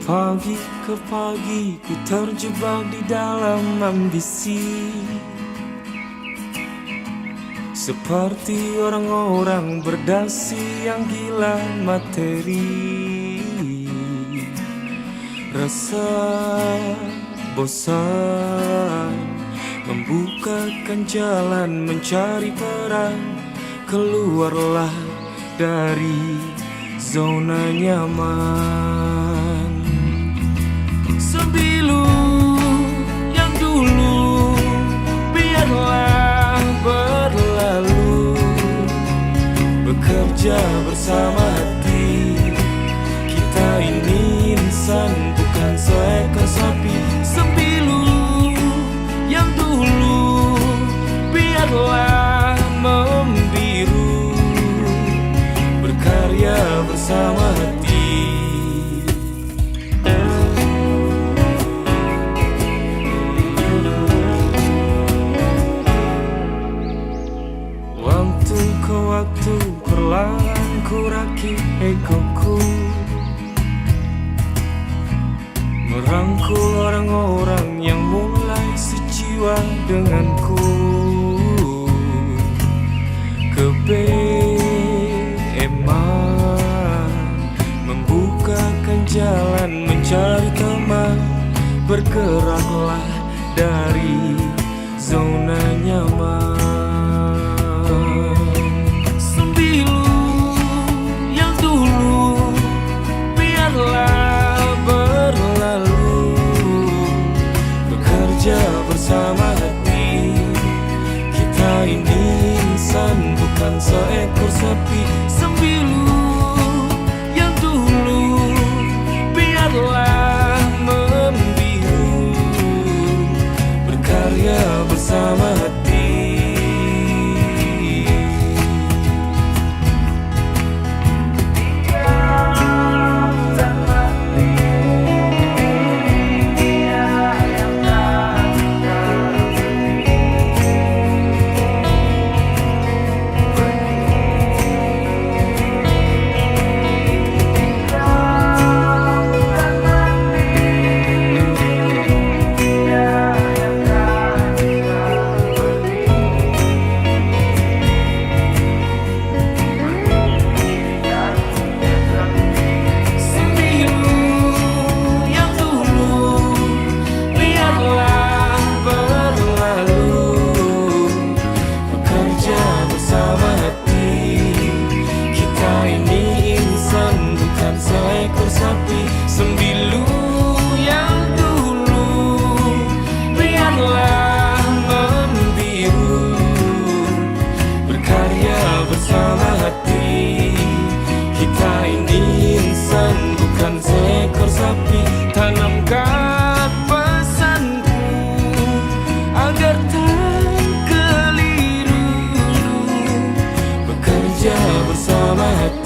pagi ke pagi ku terjebak di dalam ambisi, seperti orang-orang berdasi yang gila materi. Rasa bosan membukakan jalan mencari peran. Keluarlah dari zona nyaman. Sembilu yang dulu biarlah berlalu, bekerja bersama hati. Kita ini insan, bukan seekor sapi. Sembilu yang dulu biarlah membiru, berkarya bersama hati. Waktu ke waktu perlahan ku rakit egoku, merangkul orang-orang yang mulai sejiwa denganku. Kebeeman membukakan jalan mencari teman. Bergeraklah dari zona nyaman. Sembilu yang dulu biarlah berlalu, bekerja bersama hati. Kita ini insan, bukan seekor sapi. Sembilu yang dulu biarlah membiru, berkarya bersama hati. Sembilu yang dulu biarlah membiru, berkarya bersama hati. Kita ini insan, bukan seekor sapi. Tanamkan pesanku agar tak keliru, bekerja bersama hati.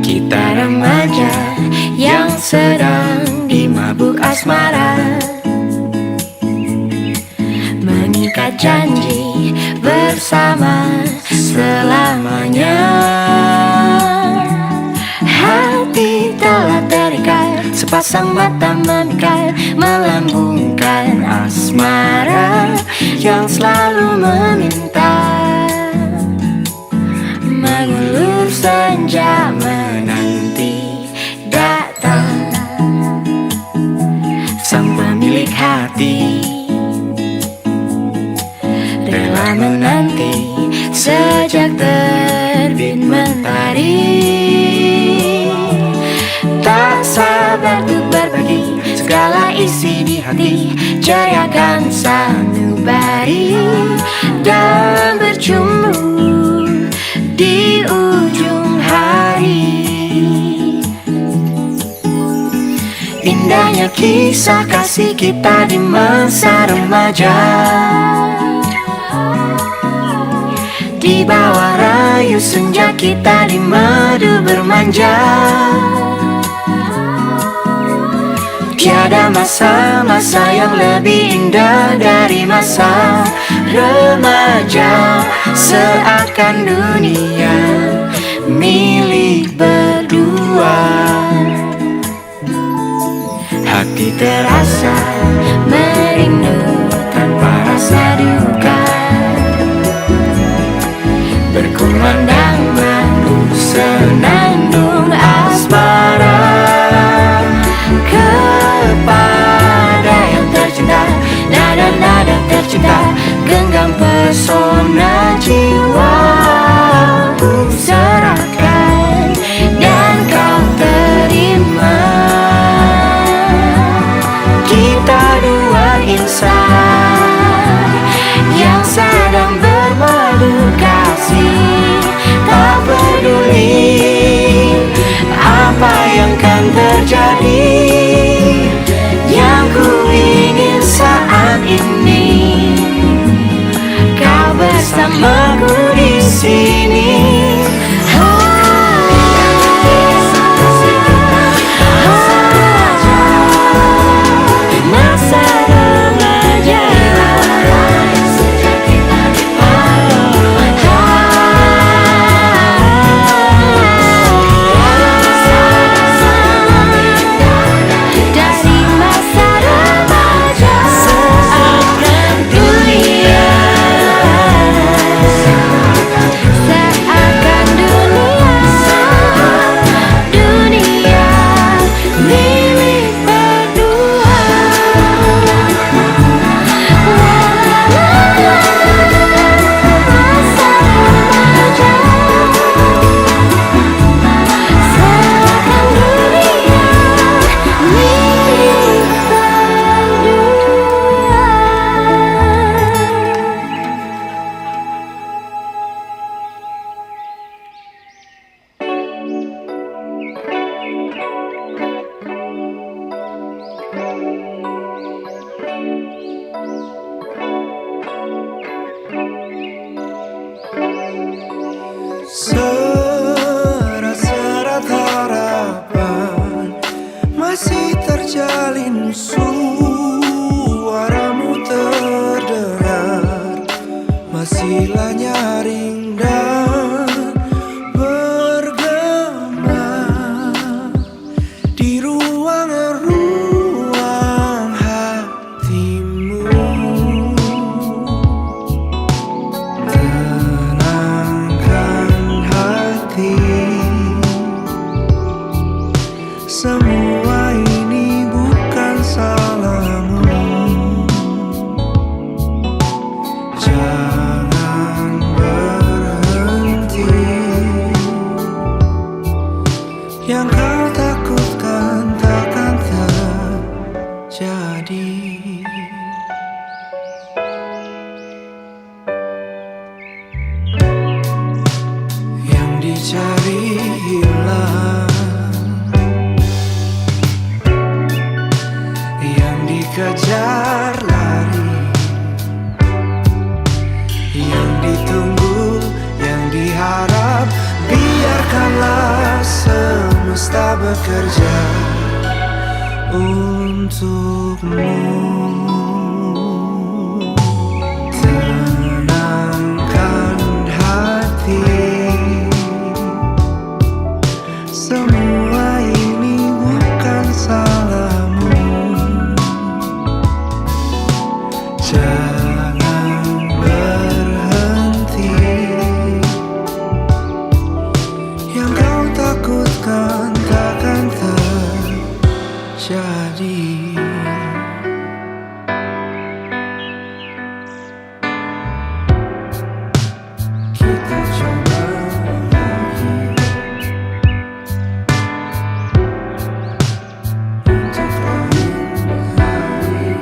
Kita remaja yang sedang dimabuk asmara, mengikat janji bersama selamanya. Hati telah terikat, sepasang mata memikat, melambungkan asmara yang selalu meminta. Mengulur senja menanti datang sang pemilik hati, rela menanti sejak terbit mentari. Tak sabar untuk berbagi segala isi di hati, jayakan sanubari dan indahnya kisah kasih kita di masa remaja. Di bawah rayu senja kita di madu bermanja. Tiada masa-masa yang lebih indah dari masa remaja. Seakan dunia milik berdua. Hati terasa merindu tanpa rasa duka. Berkumandang madu senandung asmara kepada yang tercinta. Nada-nada tercinta genggam pesona jiwa. Ku serahkan dan kau terima. Kita dua insan yang sedang bermadu kasih. Tak peduli apa yang kan terjadi. Yang ku ingin saat ini kau bersamaku di sini. Serat-serat harapan masih terjalin, suaramu terdengar, masihlah nyaring dan bergema di ruang-ruang hatimu. Semua ini bukan salahmu. Jangan berhenti. Yang kau takutkan takkan terjadi. Yang dicari hilang, kejar lari, yang ditunggu, yang diharap. Biarkanlah semesta bekerja untukmu. Tenangkan hati. Semua ini bukan salahmu. Jangan berhenti. Yang kau takutkan takkan terjadi. Kita coba lagi untuk lain hari.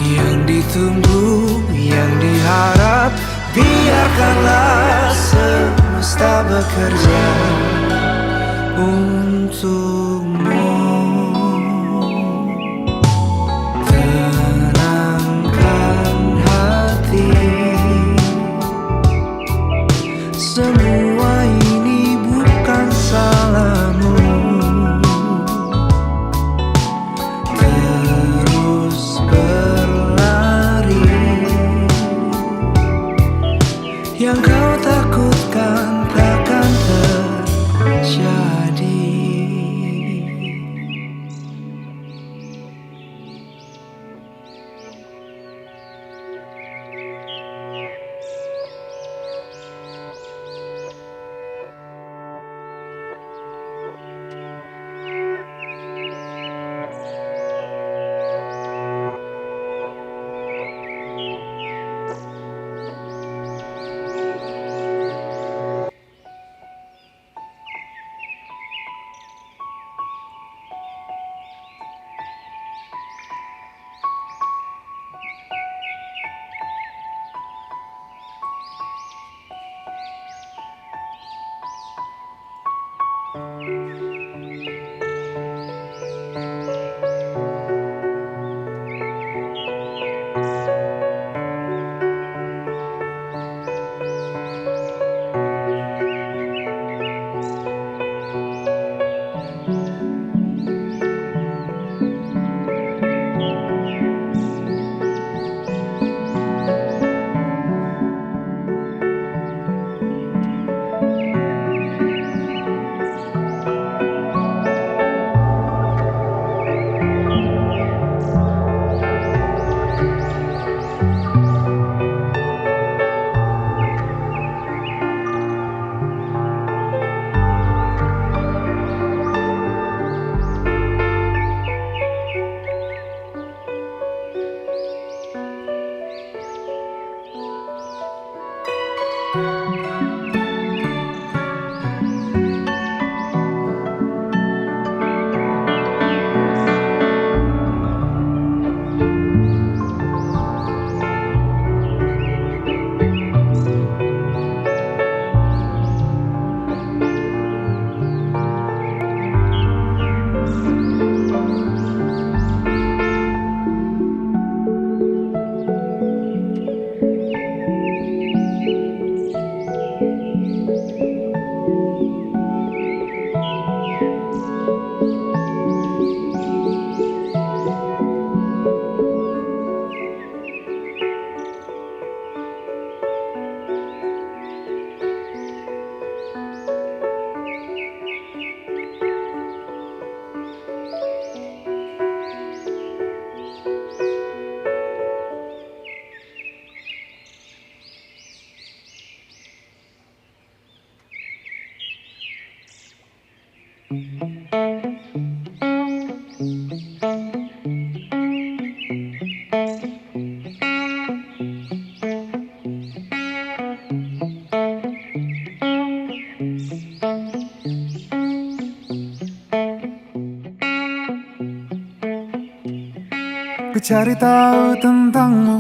Yang ditunggu, yang diharap. Biarkan tak bekerja untukmu. Tenangkan hati, semua ini bukan salahmu. Terus berlari, yang kau takutkan takkan terjadi. Ku cari tahu tentangmu,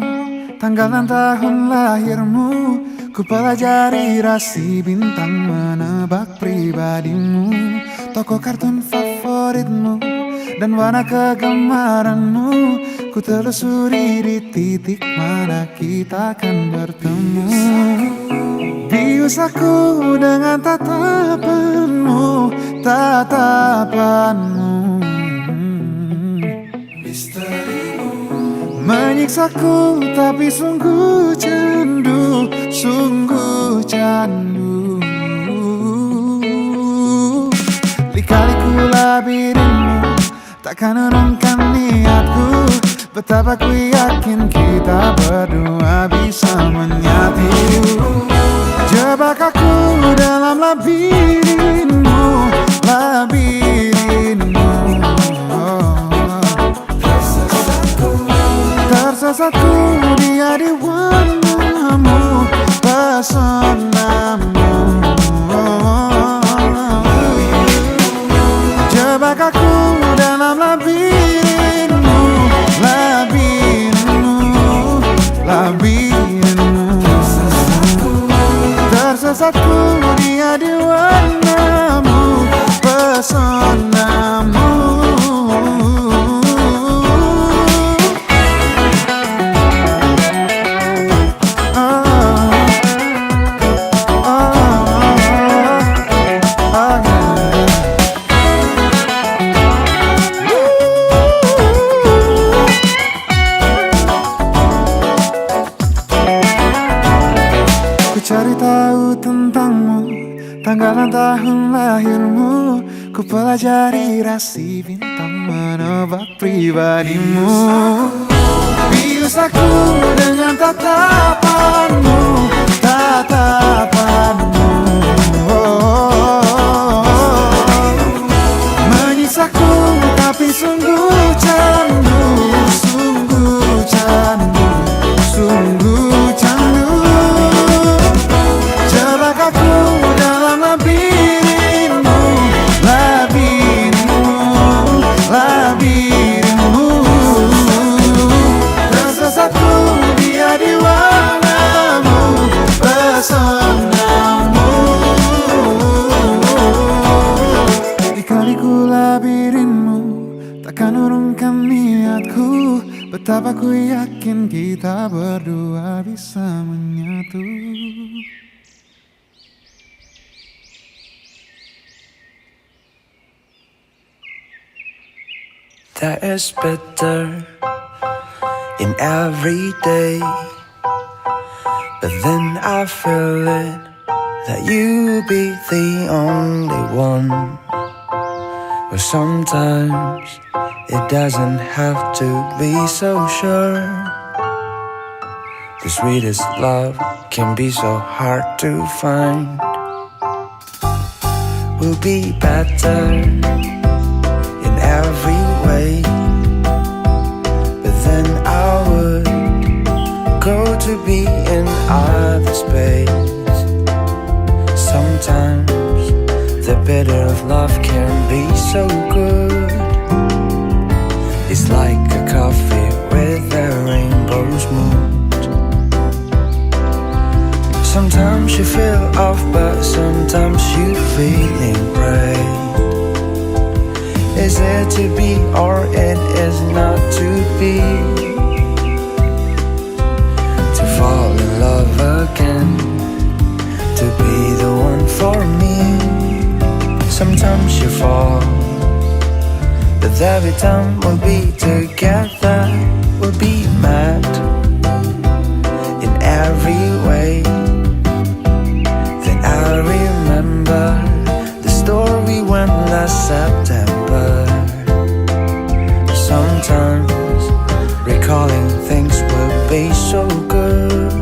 tanggal dan tahun lahirmu. Ku pelajari rasi bintang, menebak pribadimu, tokoh kartun favoritmu, dan warna kegemaranmu. Ku telusuri di titik mana kita akan bertemu. Bius aku dengan tatapanmu, tatapanmu. Menyiksaku tapi sungguh candu, sungguh candu. Lika-liku labirinmu takkan urungkan niatku. Betapa ku yakin kita berdua bisa menyatu. Jebak aku dalam labirinmu, labirinmu. Tersesatku dia di warnamu, pesonamu. Jebak aku dalam labirinmu, labirinmu, labirinmu. Tersesatku dia di pelajari rasi bintang menebak pribadimu. Bius aku dengan tatapanmu, tatapanmu. Menyisaku tapi sungguh candu, sungguh candu, sungguh candu. Jebak aku dalam labirinmu, labirinmu, labirinmu. Tersesatku dia di warnamu, pesonamu. Lika-liku labirinmu takkan urungkan niatku. Betapa ku yakin kita berdua bisa menyatu. There is better in every day, but then I feel it that you be the only one. But sometimes it doesn't have to be so sure. The sweetest love can be so hard to find. We'll be better in every way, but then I would go to be in other space. Sometimes the bitter of love can be so good. It's like a coffee with a rainbow's mood. Sometimes you feel off, but sometimes you feeling right. Is it to be or it is not to be? To fall in love again, to be the one for me. Sometimes you fall, but every time we'll be together, we'll be mad in every way. Then I remember the story when last September. Sometimes recalling things will be so good.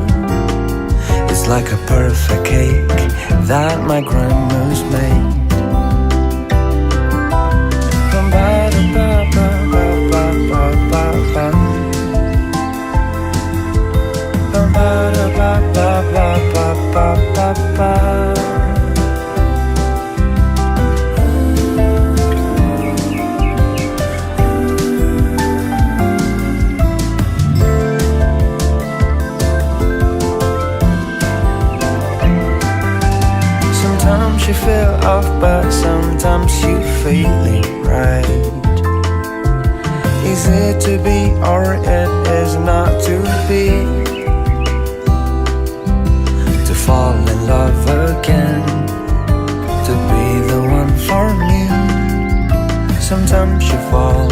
It's like a perfect cake that my grandma's made. Sometimes you feel off, but sometimes you feeling right. Is it to be or it is not to be? To fall in love again, to be the one for me. Sometimes you fall,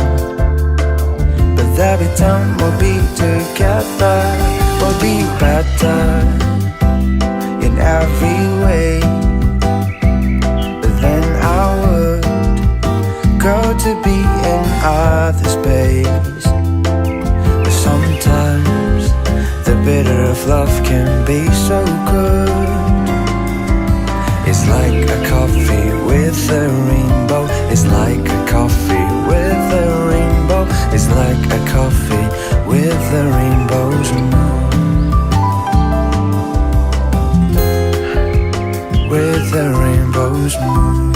but every time we'll be together, we'll be better in every way. But then I would go to be in other space. But sometimes the bitter of love can be so good. It's like a coffee with a rainbow. It's like a coffee with a rainbow. It's like a coffee with a rainbow's moon. With a rainbow's moon.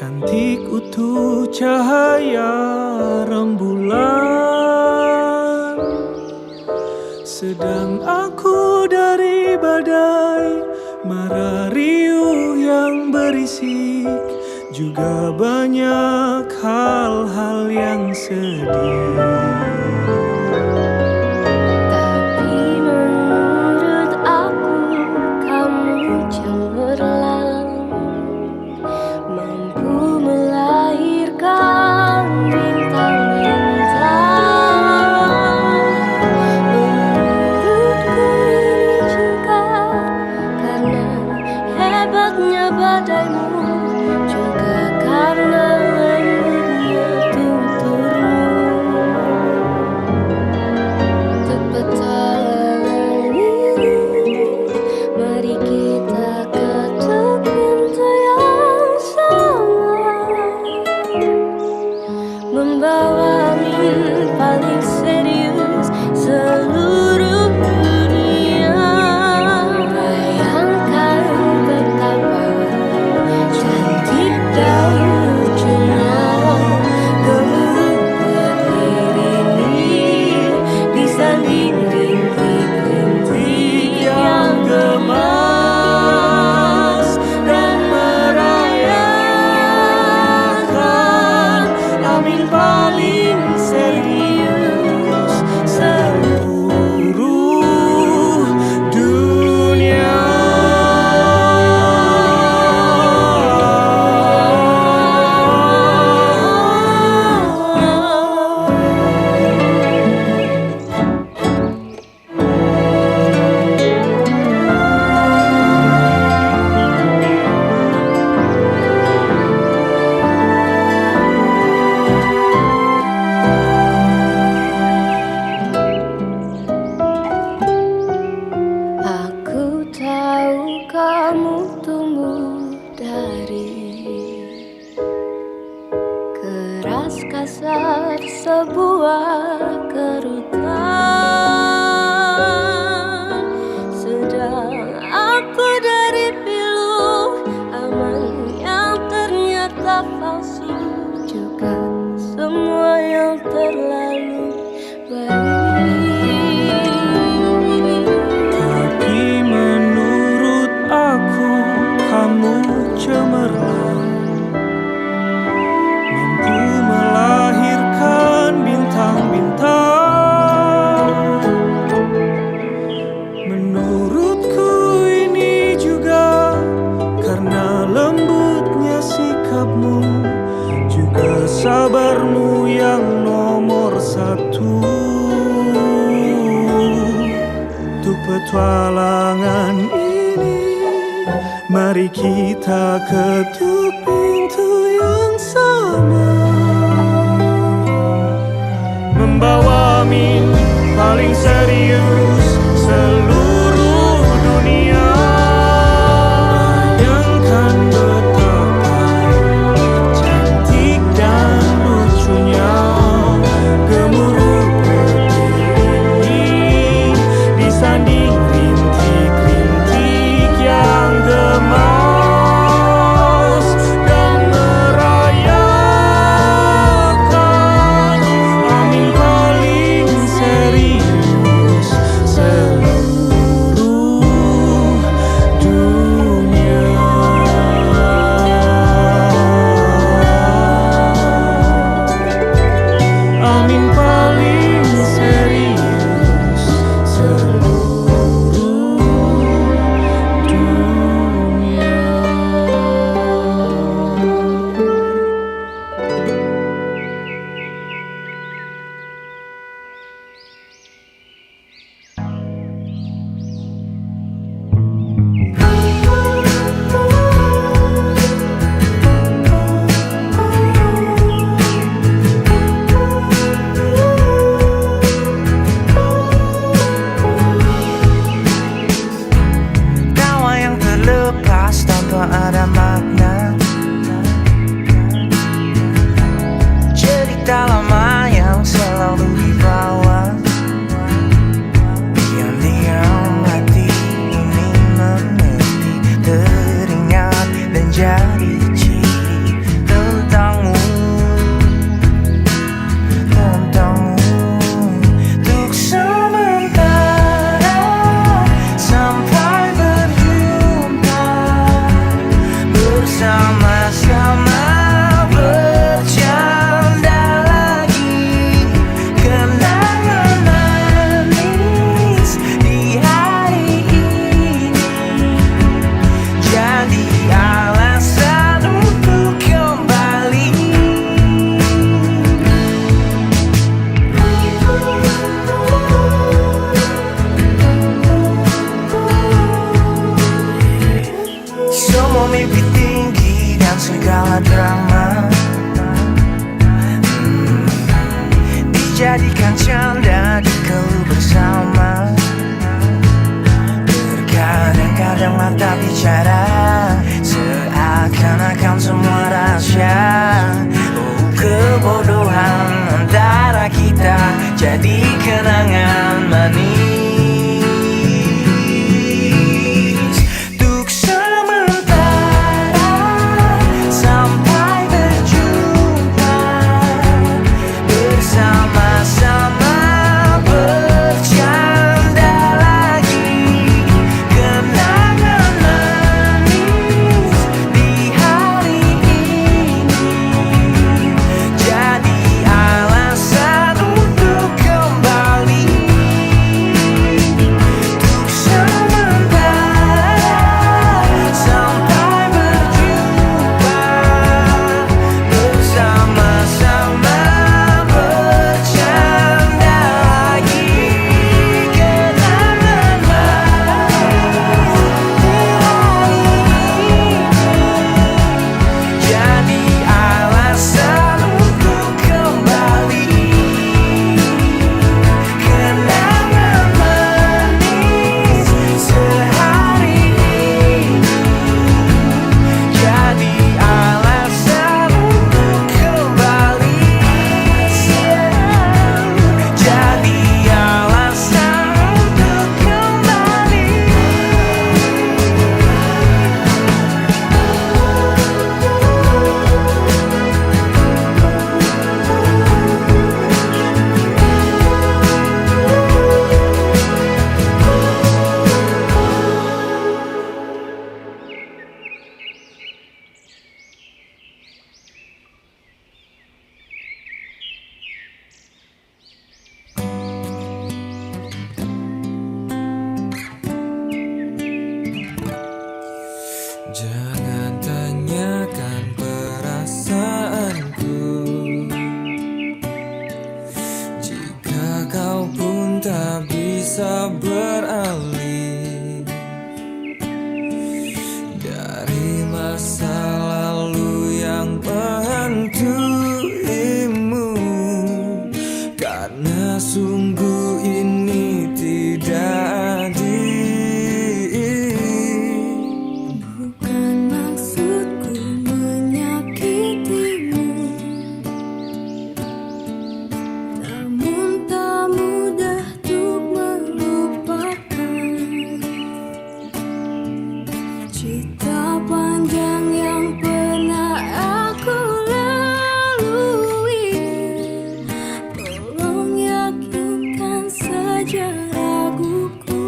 cantik utuh cahaya rembulan. Sedang aku dari badai mara riuh yang berisik, juga banyak hal-hal yang sedih. Tapi menurut aku kamu cemerlang, mampu melahirkan bintang-bintang. Menurutku ini juga karena hebatnya badaimu, juga karena lembutnya tuturmu. Petualangan ini, mari kita ketuk pintu yang sama, membawa angin paling serius seluruh dunia. Bayangkan betapa cantik dan lucunya gemuruh petir ini disanding rintik-rintik yang gemas dan merayakan amin paling serius seluruh dunia. Aku tahu kamu tumbuh dari keras kasar sebuah kerutan, sedang aku dari pilu aman yang ternyata palsu, juga semua yang terlalu baik. Tapi menurut aku kamu cemerlang, mampu melahirkan bintang-bintang. Menurutku ini juga karena lembutnya sikapmu, juga sabarmu yang nomor satu. Untuk petualangan ini, mari kita ketuk pintu yang sama, membawa amin paling serius seluruh dunia. Bayangkan betapa cantik dan lucunya gemuruh petir ini disanding rintik-rintik yang gemas dan merayakan amin paling serius bersama-sama bercanda lagi. Kenangan manis di hari ini jadi alasan untuk kembali. Semua mimpi tinggi dan segala drama dijadikan canda di keluh bersama. Terkadang-kadang mata bicara seakan-akan semua rahasia. Oh, kebodohan antara kita jadi kenangan manis. Untuk sementara sampai berjumpa, bersama-sama bercanda lagi. Kenangan manis di hari ini jadi alasan untuk kembali. Untuk sementara sampai berjumpa, bersama-sama bercanda lagi. Kenangan manis di hari ini jadi alasan untuk kembali. Kenangan manis sehari ini jadi alasan untuk kembali. Jadi alasan untuk kembali. Jangan tanyakan perasaanku jika kau pun tak bisa beralih dari masa lalu yang menghantuimu. Karena sungguh ini tidak adil. Bukan maksudku menyakitimu, namun tak mudah untuk melupakan cerita panjang yang pernah aku lalui. Tolong yakinkan saja raguku.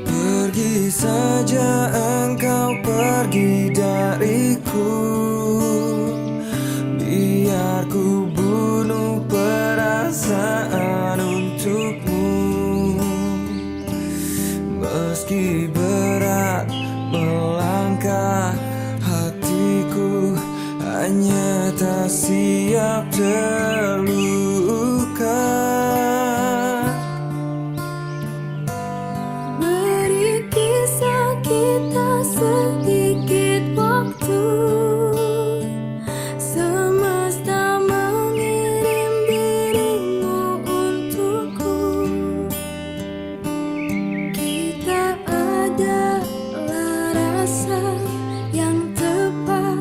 Pergi saja engkau, pergi dariku. Biar ku bunuh perasaan untukmu. Meski berat melangkah, hatiku hanya tak siap terluka. Beri kisah kita sedikit waktu. Semesta mengirim dirimu untukku. Kita adalah rasa yang tepat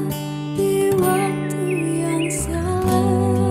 di waktu yang salah.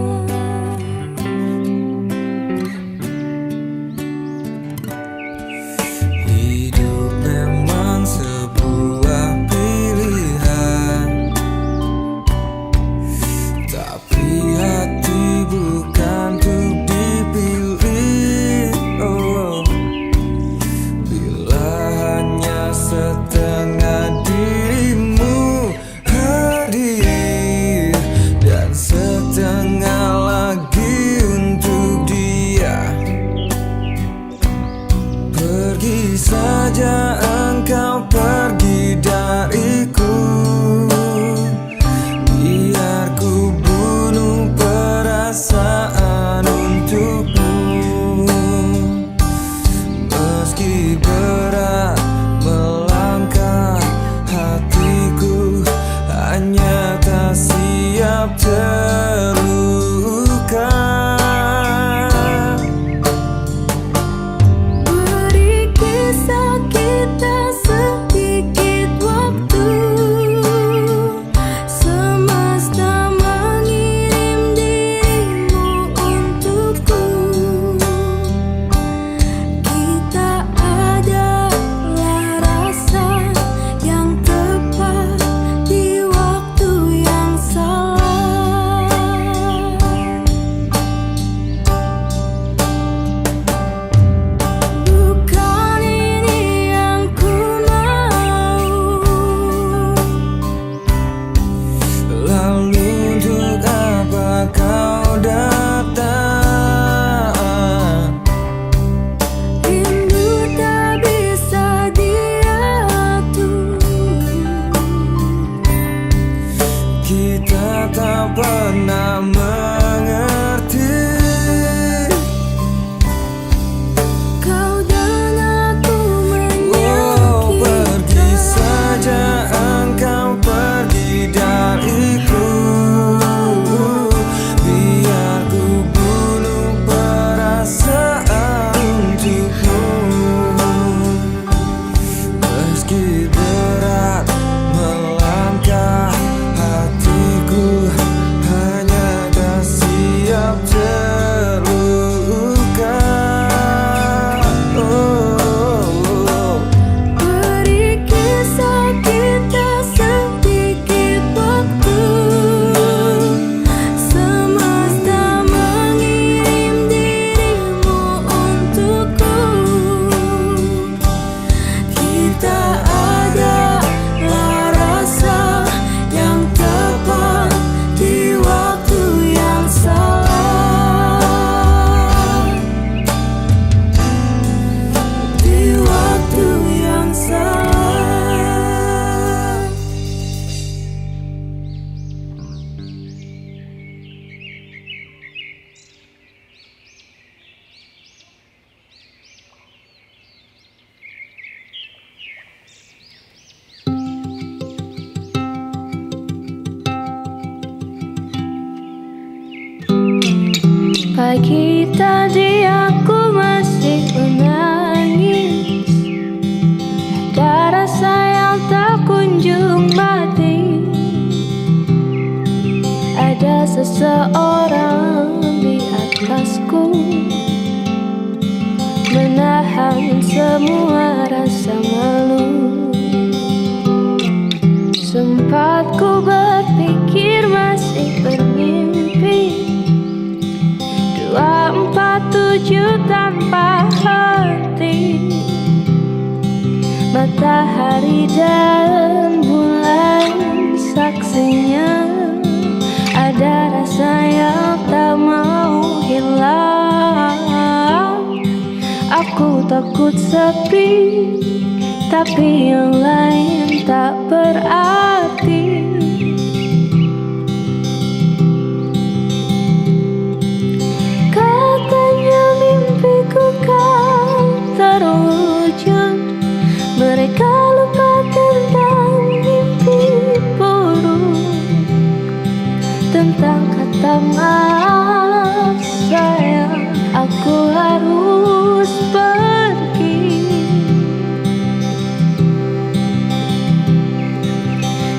Pagi tadi aku masih menangis. Ada rasa yang tak kunjung mati. Ada seseorang di atasku, menahan semua rasa malu. Sempat ku berpikir masih bermimpi, 247 tanpa henti. Matahari dan bulan saksinya. Ada rasa yang tak mau hilang. Aku takut sepi, tapi yang lain tak berarti. Katanya mimpiku kan terwujud. Mereka lupa tentang mimpi buruk, tentang kata maaf sayang. Aku harus pergi.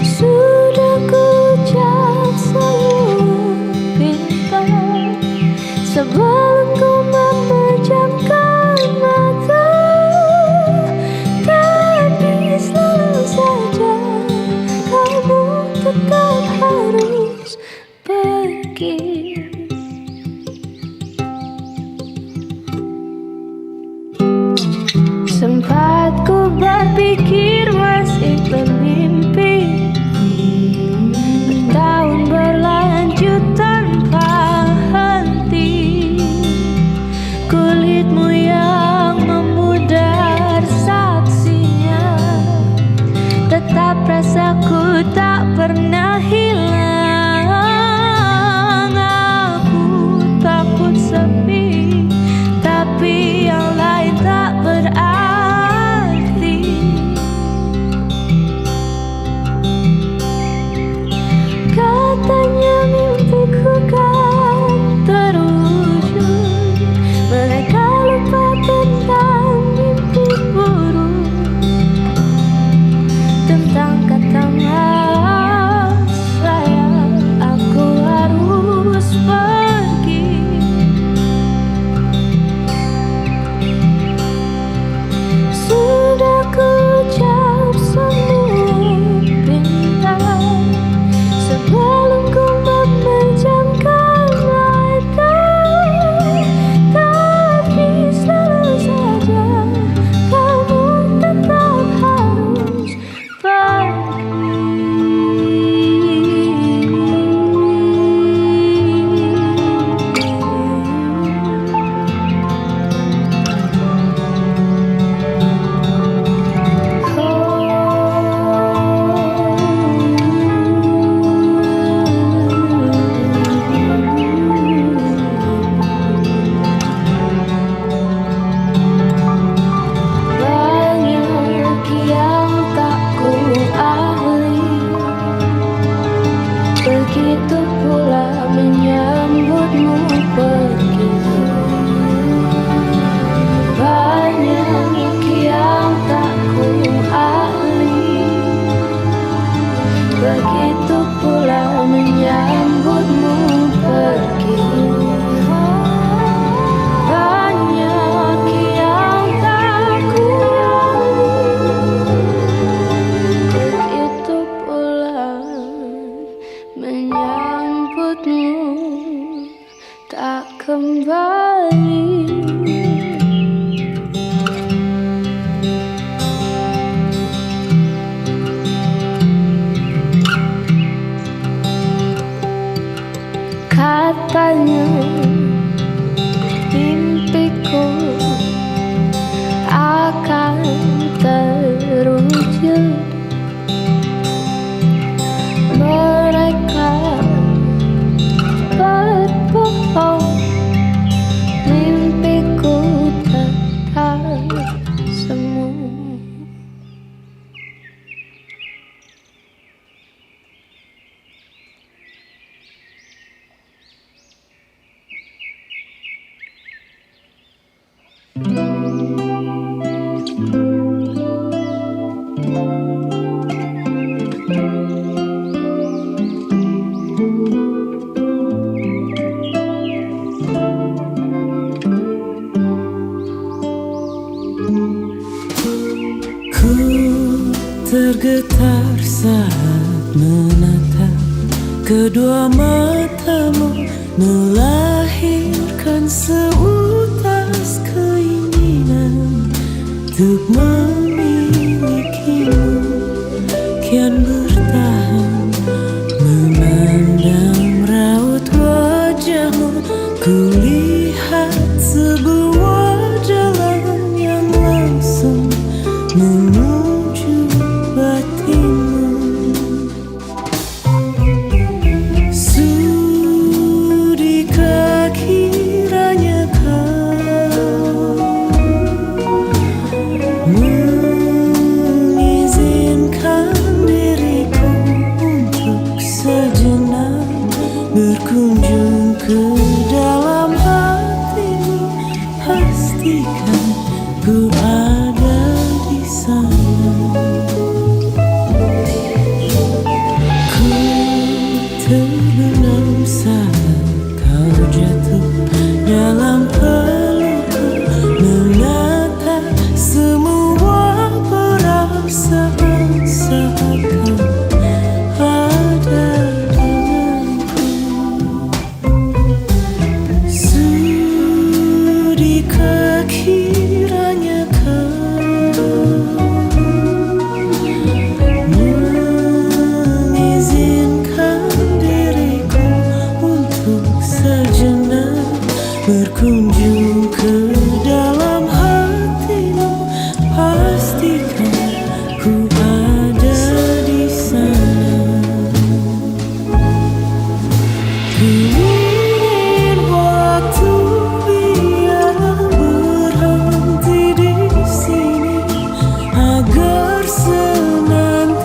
Sudah ku ucap semua pinta sebelum ku memejamkan mata. Tapi selalu saja kamu tetap harus pergi. Sempat ku berpikir masih bermimpi, bertahun berlanjut tanpa henti. Kulitmu yang memudar saksinya, tetap rasaku tak pernah hilang. Aku takut sepi, tapi yang lain tak berarti. Katanya mimpiku kan terwujud. Mereka lupa tentang mimpi buruk, tentang kata maaf sayang. Aku harus pergi. Sudah ku ucap semua pinta sebelum ku memejamkan mata. Tapi selalu saja kamu tetap harus banyak yang tak ku ahli, begitu pula menyambutmu pergi. Banyak yang tak ku ahli, begitu pula menyambutmu pergi. Banyak yang tak ku ahli, begitu pula menyambutmu tak kembali. Katanya mimpiku akan terwujud. Mereka berbohong, mimpiku tetap semu. Kedua matamu melahirkan seutas keinginan untuk memilikimu. Kian bertahan memandang raut wajahmu, kulihat sebuah jalan yang langsung menuju batinmu. Sudikah kiranya kau mengizinkan diriku untuk sejenak berkunjung ke dalam hatimu? Pastikan ku ada di sana. Ku terbenam saat kau jatuh dalam pelukku, menatap semua perasaan saat kau ada denganku. Sudikah kiranya kau mengizinkan diriku untuk sejenak berkunjung ke dalam hatimu? Pastikan ku ada di sana. Ku ingin waktu biarlah berhenti di sini, agar senantiasa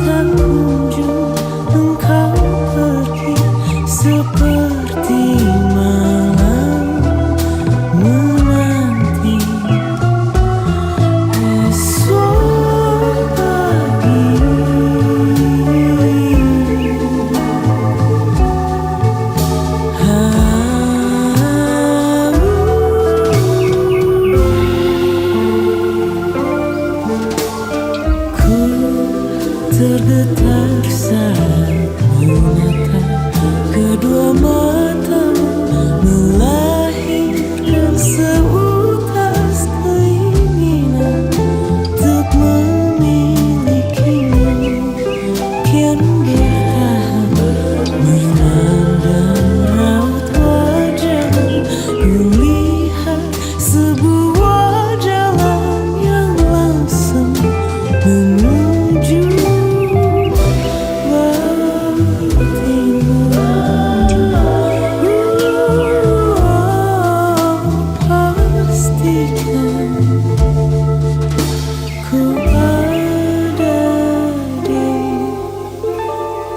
tak kunjung engkau pergi, seperti malam menanti esok pagi. Ku tergetar saat menatap kedua matamu, melahirkan seutas keinginan untuk memilikimu. Kian bertahan memandang raut wajahmu, kulihat sebuah jalan yang langsung menuju batinmu. Pastikan ku ada di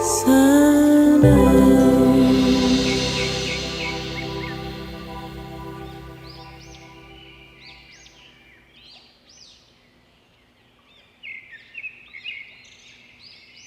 sana.